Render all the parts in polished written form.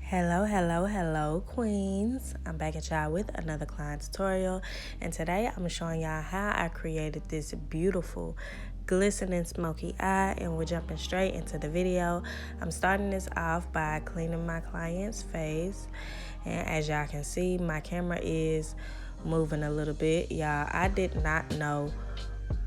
Hello, queens. I'm back at y'all with another client tutorial, and today I'm showing y'all how I created this beautiful glistening smoky eye, and we're jumping straight into the video. I'm starting this off by cleaning my client's face, and as y'all can see, my camera is moving a little bit. Y'all, I did not know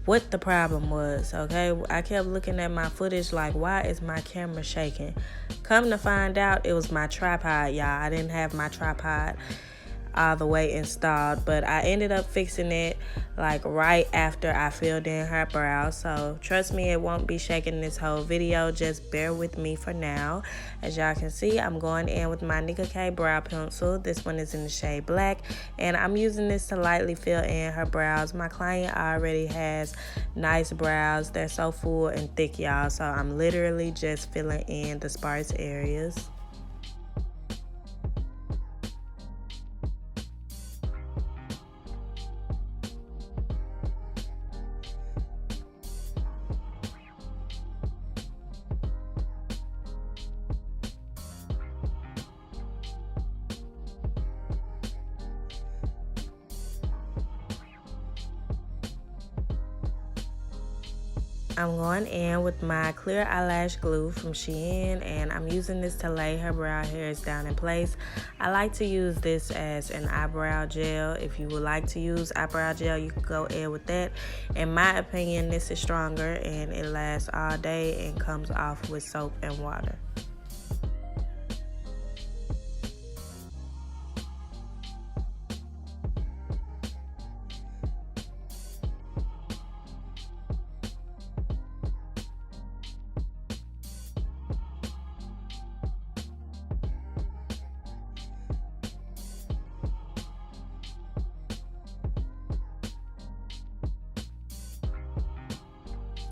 what the problem was, okay? I kept looking at my footage like, why is my camera shaking? Come to find out, it was my tripod, y'all. I didn't have my tripod all the way installed, but I ended up fixing it like right after I filled in her brow. So trust me, it won't be shaking this whole video. Just bear with me for now. As y'all can see, I'm going in with my Nicka K brow pencil. This one is in the shade black, and I'm using this to lightly fill in her brows. My client already has nice brows. They're so full and thick, y'all, so I'm literally just filling in the sparse areas. I'm going in with my clear eyelash glue from Shein, and I'm using this to lay her brow hairs down in place. I like to use this as an eyebrow gel. If you would like to use eyebrow gel, you can go in with that. In my opinion, this is stronger and it lasts all day and comes off with soap and water.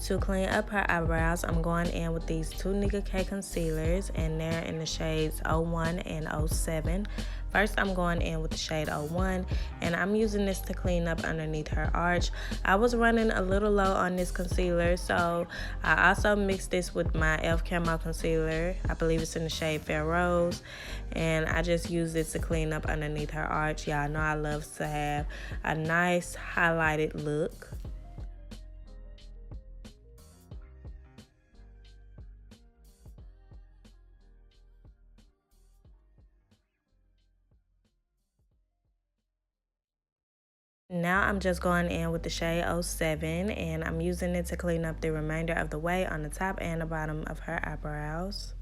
To clean up her eyebrows, I'm going in with these two Nicka K concealers, and they're in the shades 01 and 07. First, I'm going in with the shade 01, and I'm using this to clean up underneath her arch. I was running a little low on this concealer, so I also mixed this with my e.l.f. camo concealer. I believe it's in the shade Fair Rose, and I just use this to clean up underneath her arch. Y'all know I love to have a nice highlighted look. Now I'm just going in with the shade 07, and I'm using it to clean up the remainder of the way on the top and the bottom of her eyebrows.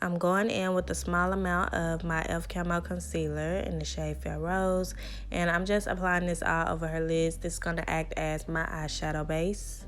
I'm going in with a small amount of my e.l.f. Camo Concealer in the shade Fair Rose. And I'm just applying this all over her lids. This is going to act as my eyeshadow base.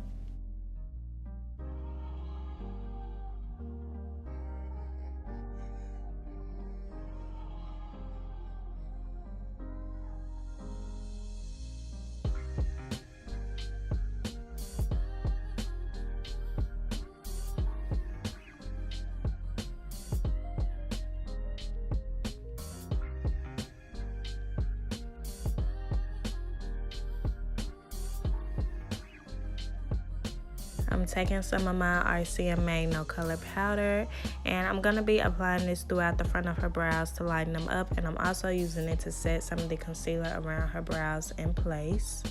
I'm taking some of my RCMA No Color Powder, and I'm going to be applying this throughout the front of her brows to lighten them up, and I'm also using it to set some of the concealer around her brows in place.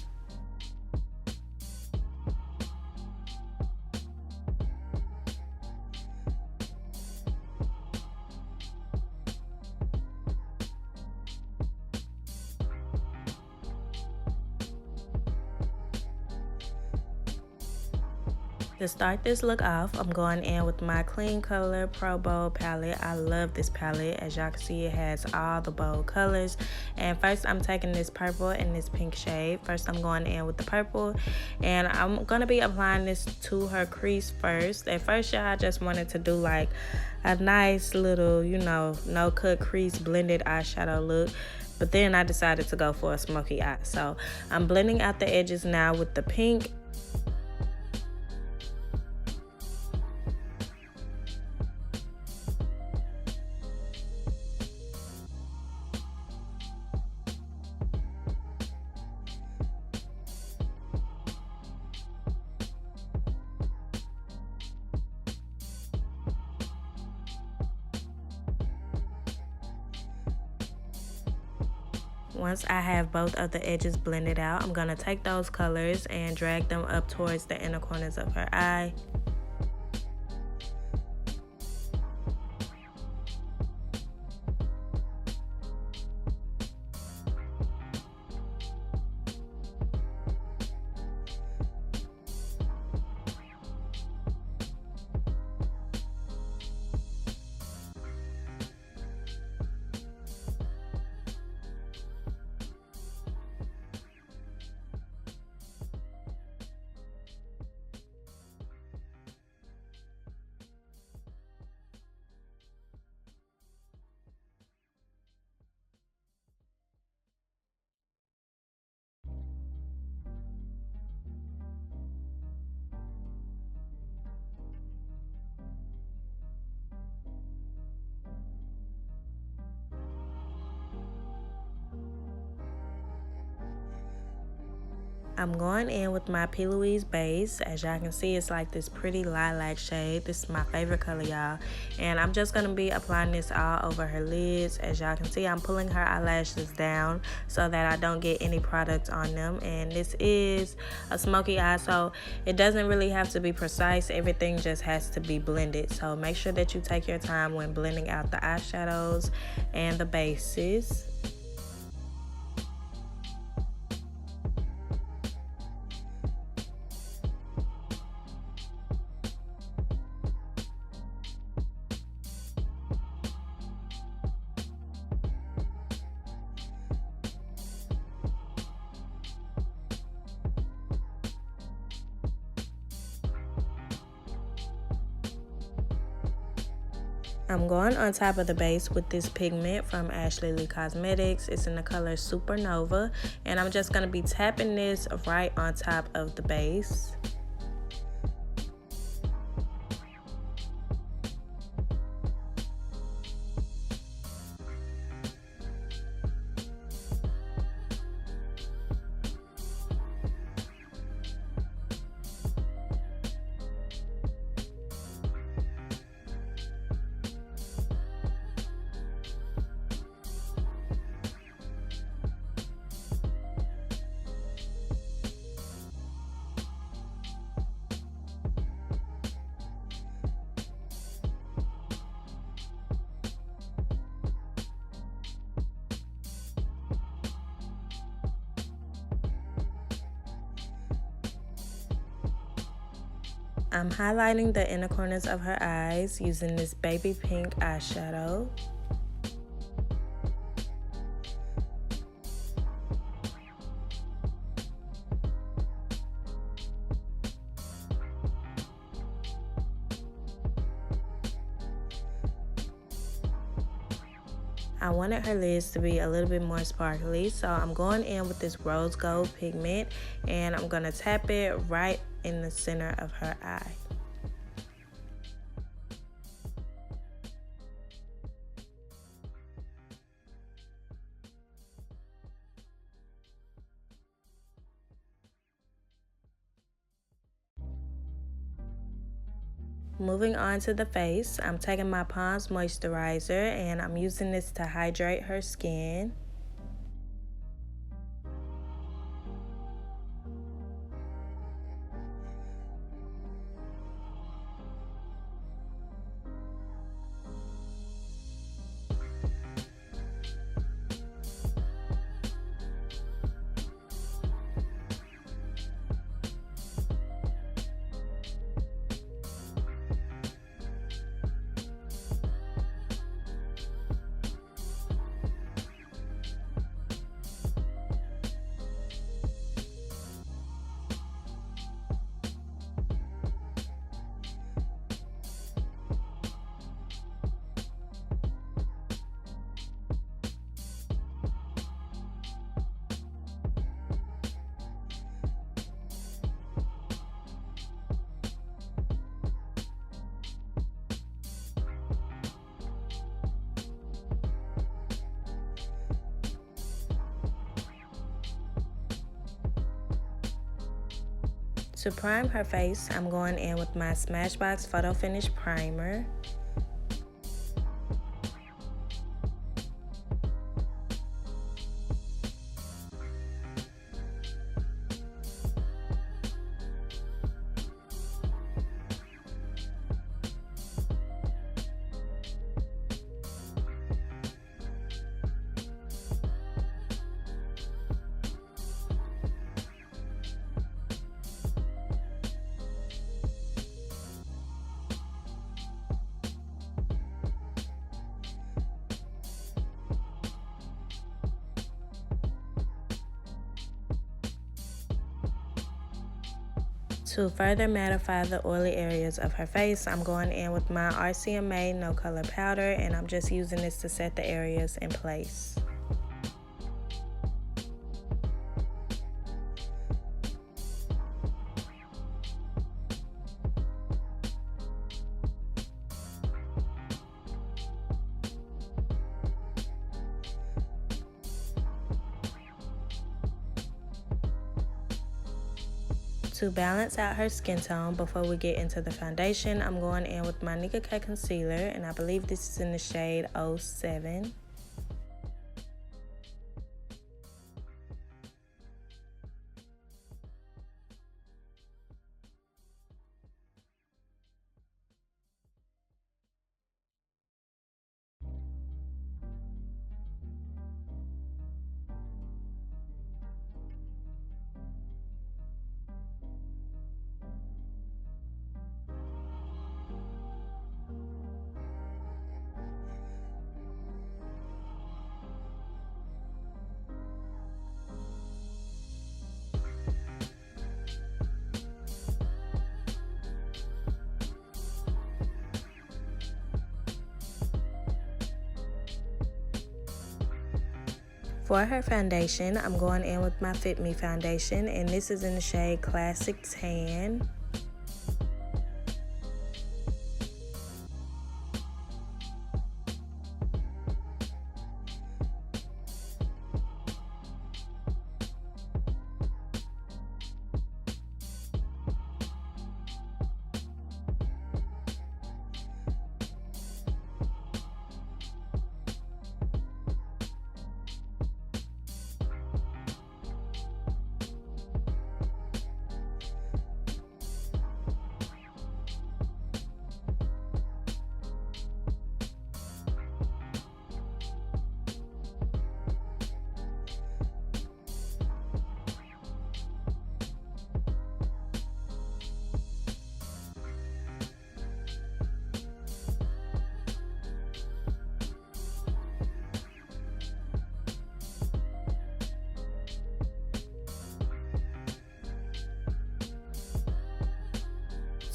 To start this look off, I'm going in with my KleanColor Pro Bold palette. I love this palette. As y'all can see, it has all the bold colors. And first, I'm taking this purple and this pink shade. First, I'm going in with the purple. And I'm going to be applying this to her crease first. At first, y'all, I just wanted to do like a nice little, you know, no-cut crease blended eyeshadow look. But then I decided to go for a smoky eye. So I'm blending out the edges now with the pink. Once I have both of the edges blended out, I'm going to take those colors and drag them up towards the inner corners of her eye. I'm going in with my P.Louise base. As y'all can see, it's like this pretty lilac shade. This is my favorite color, y'all. And I'm just going to be applying this all over her lids. As y'all can see, I'm pulling her eyelashes down so that I don't get any product on them. And this is a smoky eye, so it doesn't really have to be precise. Everything just has to be blended. So make sure that you take your time when blending out the eyeshadows and the bases. I'm going on top of the base with this pigment from AshleyLeeCosmetics. It's in the color Supernova. And I'm just going to be tapping this right on top of the base. I'm highlighting the inner corners of her eyes using this baby pink eyeshadow. I wanted her lids to be a little bit more sparkly, so I'm going in with this rose gold pigment and I'm going to tap it right in the center of her eye. Moving on to the face, I'm taking my Pond's moisturizer and I'm using this to hydrate her skin. To prime her face, I'm going in with my Smashbox Photo Finish Primer. To further mattify the oily areas of her face, I'm going in with my RCMA No Color Powder and I'm just using this to set the areas in place. To balance out her skin tone before we get into the foundation, I'm going in with my Nicka K concealer and I believe this is in the shade 07. For her foundation, I'm going in with my Fit Me foundation, and this is in the shade Classic Tan.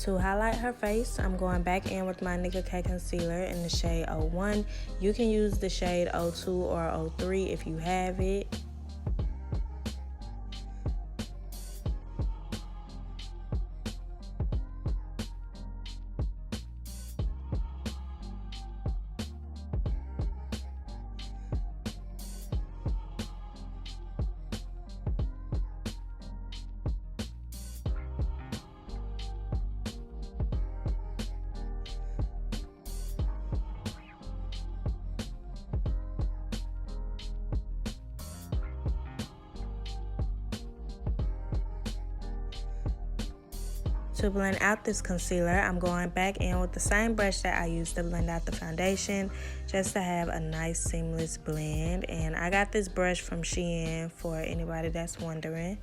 To highlight her face, I'm going back in with my Nicka K concealer in the shade 01. You can use the shade 02 or 03 if you have it. To blend out this concealer, I'm going back in with the same brush that I used to blend out the foundation, just to have a nice seamless blend. And I got this brush from Shein for anybody that's wondering.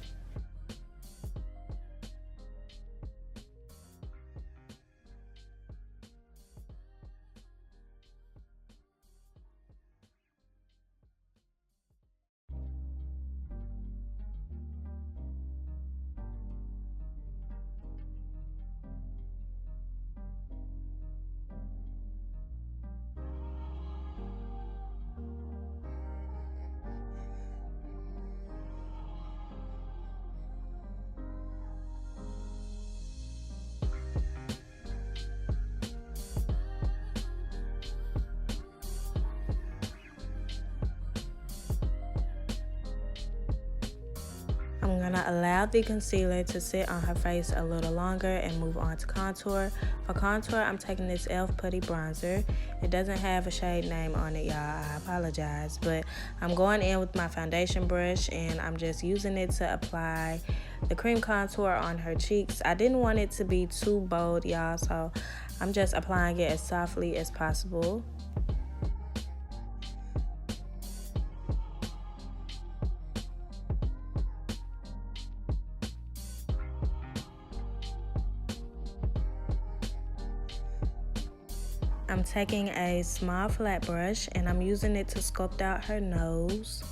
I'm gonna allow the concealer to sit on her face a little longer and move on to contour. For contour, I'm taking this e.l.f. Putty Bronzer. It doesn't have a shade name on it, y'all. I apologize. But I'm going in with my foundation brush and I'm just using it to apply the cream contour on her cheeks. I didn't want it to be too bold, y'all, so I'm just applying it as softly as possible. I'm taking a small flat brush and I'm using it to sculpt out her nose.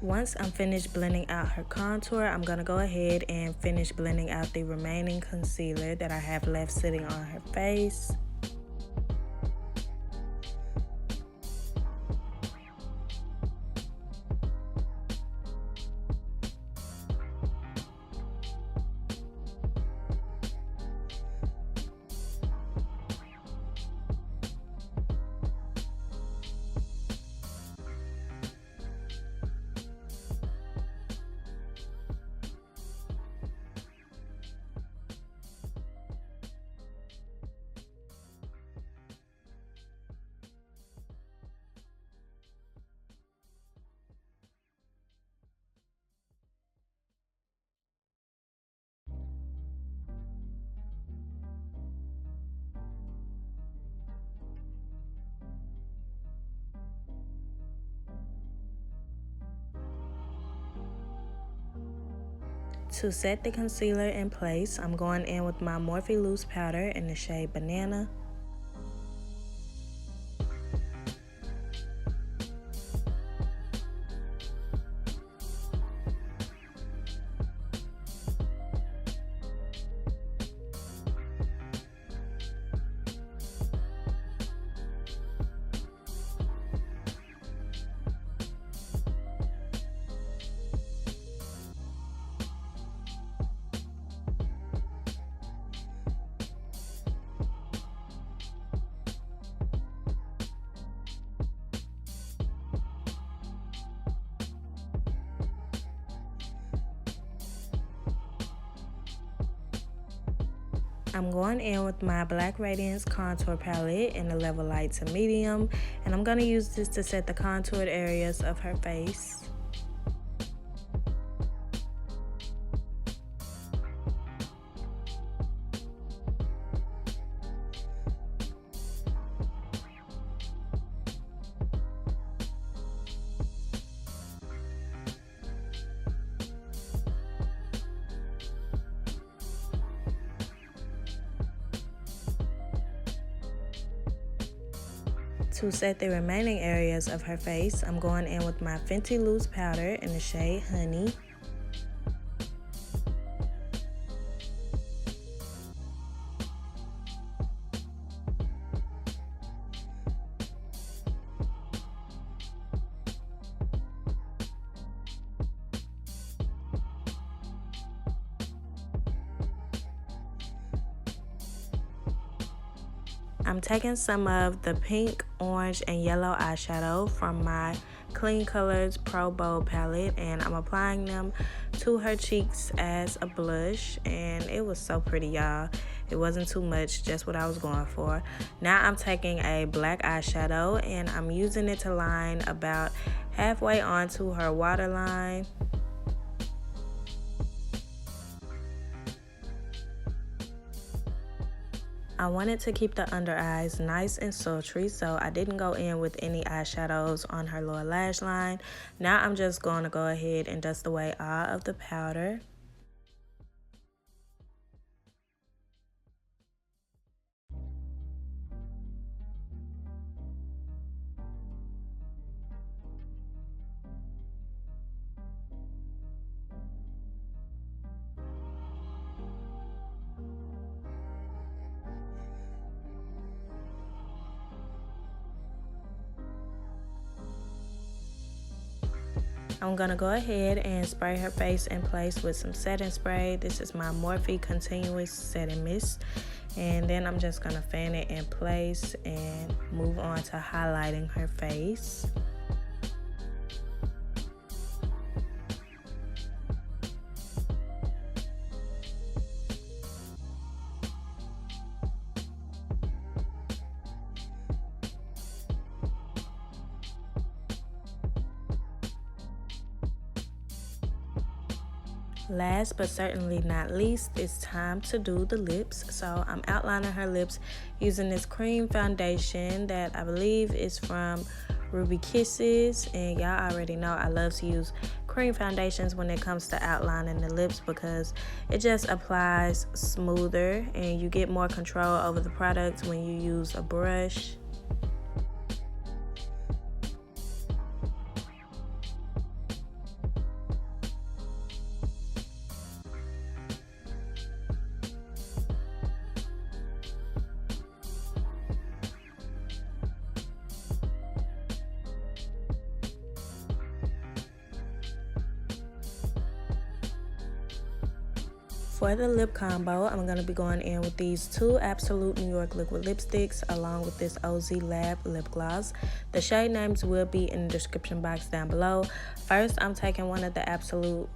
Once I'm finished blending out her contour, I'm going to go ahead and finish blending out the remaining concealer that I have left sitting on her face. To set the concealer in place, I'm going in with my Morphe loose powder in the shade Banana. I'm going in with my Black Radiance contour palette in the level light to medium, and I'm going to use this to set the contoured areas of her face. To set the remaining areas of her face, I'm going in with my Fenty loose powder in the shade Honey. I'm taking some of the pink, orange, and yellow eyeshadow from my KleanColor Pro Bold palette, and I'm applying them to her cheeks as a blush, and it was so pretty, y'all. It wasn't too much, just what I was going for. Now I'm taking a black eyeshadow, and I'm using it to line about halfway onto her waterline. I wanted to keep the under eyes nice and sultry, so I didn't go in with any eyeshadows on her lower lash line. Now I'm just going to go ahead and dust away all of the powder. I'm gonna go ahead and spray her face in place with some setting spray. This is my Morphe Continuous Setting Mist. And then I'm just gonna fan it in place and move on to highlighting her face. Last but certainly not least, it's time to do the lips. So I'm outlining her lips using this cream foundation that I believe is from Ruby Kisses, and y'all already know I love to use cream foundations when it comes to outlining the lips because it just applies smoother and you get more control over the product when you use a brush. For the lip combo, I'm going to be going in with these two Absolute New York liquid lipsticks along with this OZ Lab lip gloss. The shade names will be in the description box down below. First, I'm taking one of the Absolute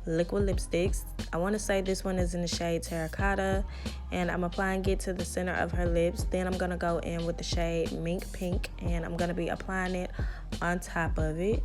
liquid lipsticks. I want to say this one is in the shade Terrecotta, and I'm applying it to the center of her lips. Then I'm going to go in with the shade Mink Pink, and I'm going to be applying it on top of it.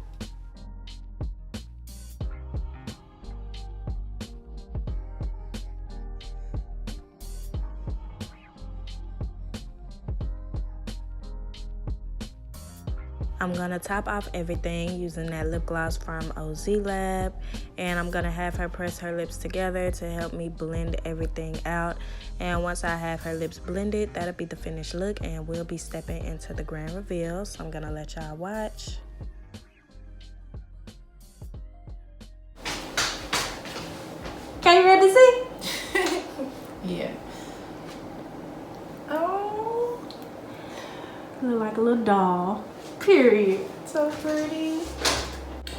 I'm gonna top off everything using that lip gloss from OZ Lab, and I'm gonna have her press her lips together to help me blend everything out. And once I have her lips blended, that'll be the finished look, and we'll be stepping into the grand reveal. So I'm gonna let y'all watch. Okay, you ready to see? Yeah. Oh, look like a little doll. Period. So pretty.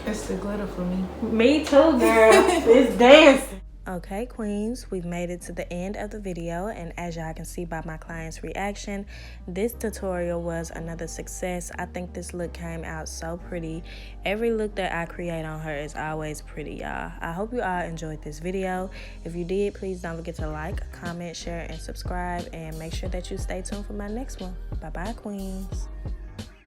It's the glitter for me. Me too, girl. It's dancing. Okay, queens, we've made it to the end of the video, and as y'all can see by my client's reaction, this tutorial was another success. I think this look came out so pretty. Every look that I create on her is always pretty, y'all. I hope you all enjoyed this video. If you did, please don't forget to like, comment, share, and subscribe, and make sure that you stay tuned for my next one. Bye bye, queens.